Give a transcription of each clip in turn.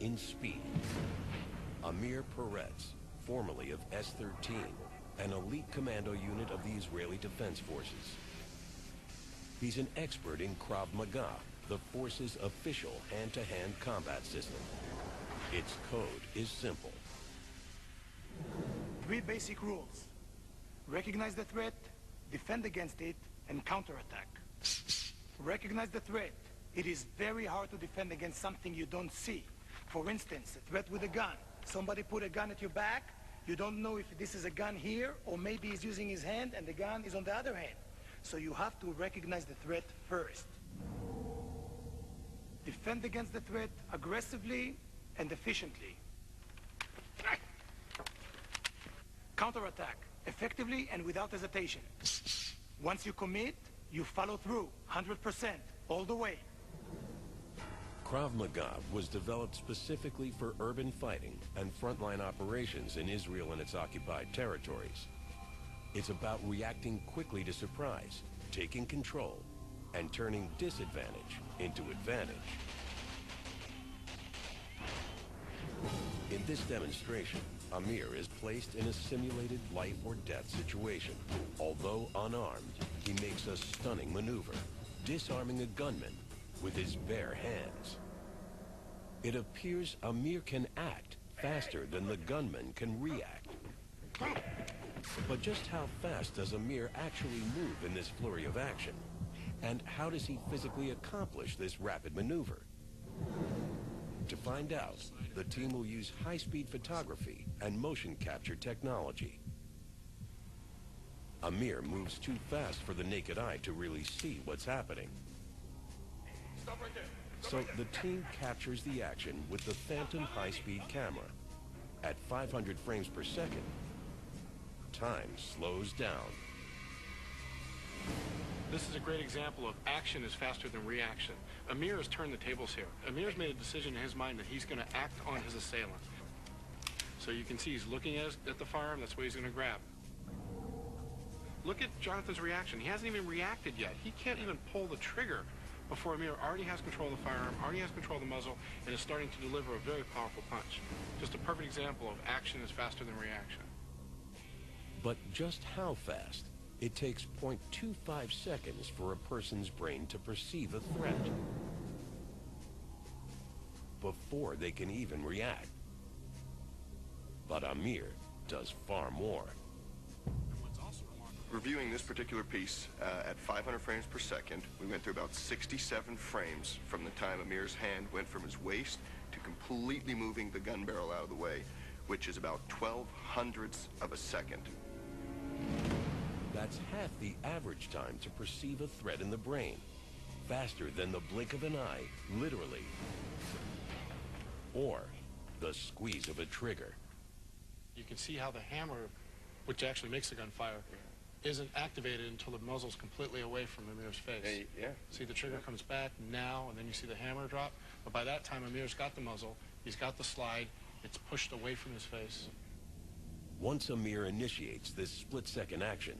in speed. Amir Perets, formerly of S-13, an elite commando unit of the Israeli Defense Forces. He's an expert in Krav Maga, the force's official hand-to-hand combat system. Its code is simple. 3 basic rules. Recognize the threat, defend against it, and counterattack. Recognize the threat. It is very hard to defend against something you don't see. For instance, a threat with a gun. Somebody put a gun at your back. You don't know if this is a gun here, or maybe he's using his hand and the gun is on the other hand. So you have to recognize the threat first. Defend against the threat aggressively and efficiently. Counterattack effectively and without hesitation. Once you commit, you follow through 100%, all the way. Krav Maga was developed specifically for urban fighting and frontline operations in Israel and its occupied territories. It's about reacting quickly to surprise, taking control, and turning disadvantage into advantage. In this demonstration, Amir is placed in a simulated life or death situation. Although unarmed, he makes a stunning maneuver, disarming a gunman with his bare hands. It appears Amir can act faster than the gunman can react. But just how fast does Amir actually move in this flurry of action? And how does he physically accomplish this rapid maneuver? To find out, the team will use high-speed photography and motion capture technology. Amir moves too fast for the naked eye to really see what's happening. Stop right there. So the team captures the action with the Phantom high-speed camera. At 500 frames per second, time slows down. This is a great example of action is faster than reaction. Amir has turned the tables here. Amir's made a decision in his mind that he's going to act on his assailant. So you can see he's looking at the firearm, that's what he's going to grab. Look at Jonathan's reaction. He hasn't even reacted yet. He can't even pull the trigger before Amir already has control of the firearm, already has control of the muzzle, and is starting to deliver a very powerful punch. Just a perfect example of action is faster than reaction. But just how fast? It takes 0.25 seconds for a person's brain to perceive a threat before they can even react. But Amir does far more. Reviewing this particular piece at 500 frames per second, we went through about 67 frames from the time Amir's hand went from his waist to completely moving the gun barrel out of the way, which is about 12/100ths of a second. That's half the average time to perceive a threat in the brain. Faster than the blink of an eye, literally. Or the squeeze of a trigger. You can see how the hammer, which actually makes the gun fire, isn't activated until the muzzle's completely away from Amir's face. Yeah. See, the trigger comes back now, and then you see the hammer drop. But by that time, Amir's got the muzzle, he's got the slide, it's pushed away from his face. Once Amir initiates this split-second action,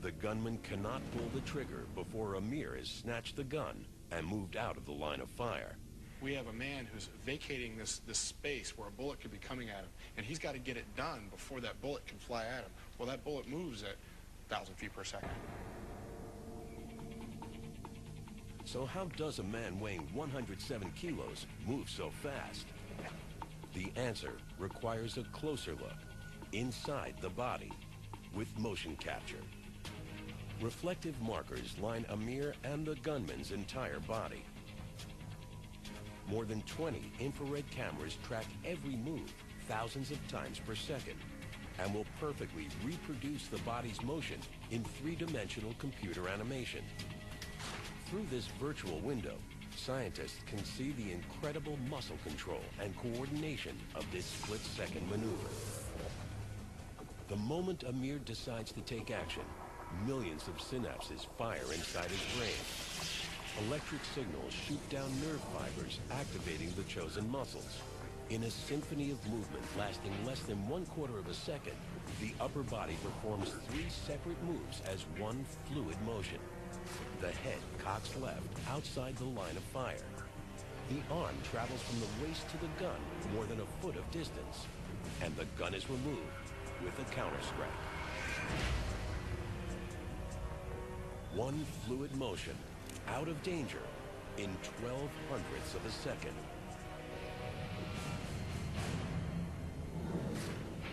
the gunman cannot pull the trigger before Amir has snatched the gun and moved out of the line of fire. We have a man who's vacating this space where a bullet could be coming at him, and he's got to get it done before that bullet can fly at him. Well, that bullet moves at 1,000 feet per second. So how does a man weighing 107 kilos move so fast? The answer requires a closer look inside the body with motion capture. Reflective markers line Amir and the gunman's entire body. More than 20 infrared cameras track every move thousands of times per second and will perfectly reproduce the body's motion in three-dimensional computer animation. Through this virtual window, scientists can see the incredible muscle control and coordination of this split-second maneuver. The moment Amir decides to take action, millions of synapses fire inside his brain. Electric signals shoot down nerve fibers, activating the chosen muscles. In a symphony of movement lasting less than 1/4 of a second, the upper body performs 3 separate moves as one fluid motion. The head cocks left outside the line of fire. The arm travels from the waist to the gun more than a foot of distance, and the gun is removed with a counter strike. One fluid motion, out of danger, in 12/100ths of a second.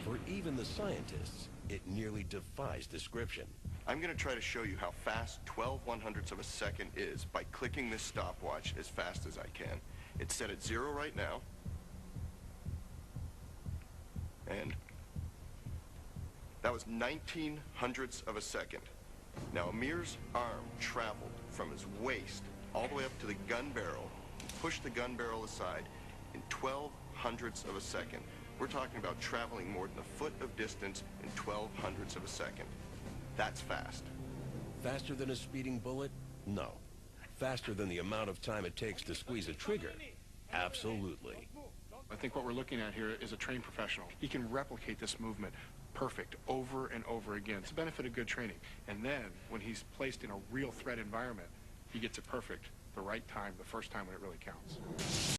For even the scientists, it nearly defies description. I'm going to try to show you how fast 12/100ths of a second is by clicking this stopwatch as fast as I can. It's set at 0 right now. And that was 19/100ths of a second. Now Amir's arm traveled from his waist all the way up to the gun barrel and pushed the gun barrel aside in 12/100ths of a second. We're talking about traveling more than a foot of distance in 12/100ths of a second. That's fast. Faster than a speeding bullet? No. Faster than the amount of time it takes to squeeze a trigger? Absolutely. I think what we're looking at here is a trained professional. He can replicate this movement perfect over and over again. It's the benefit of good training. And then when he's placed in a real threat environment, he gets it perfect the right time, the first time when it really counts.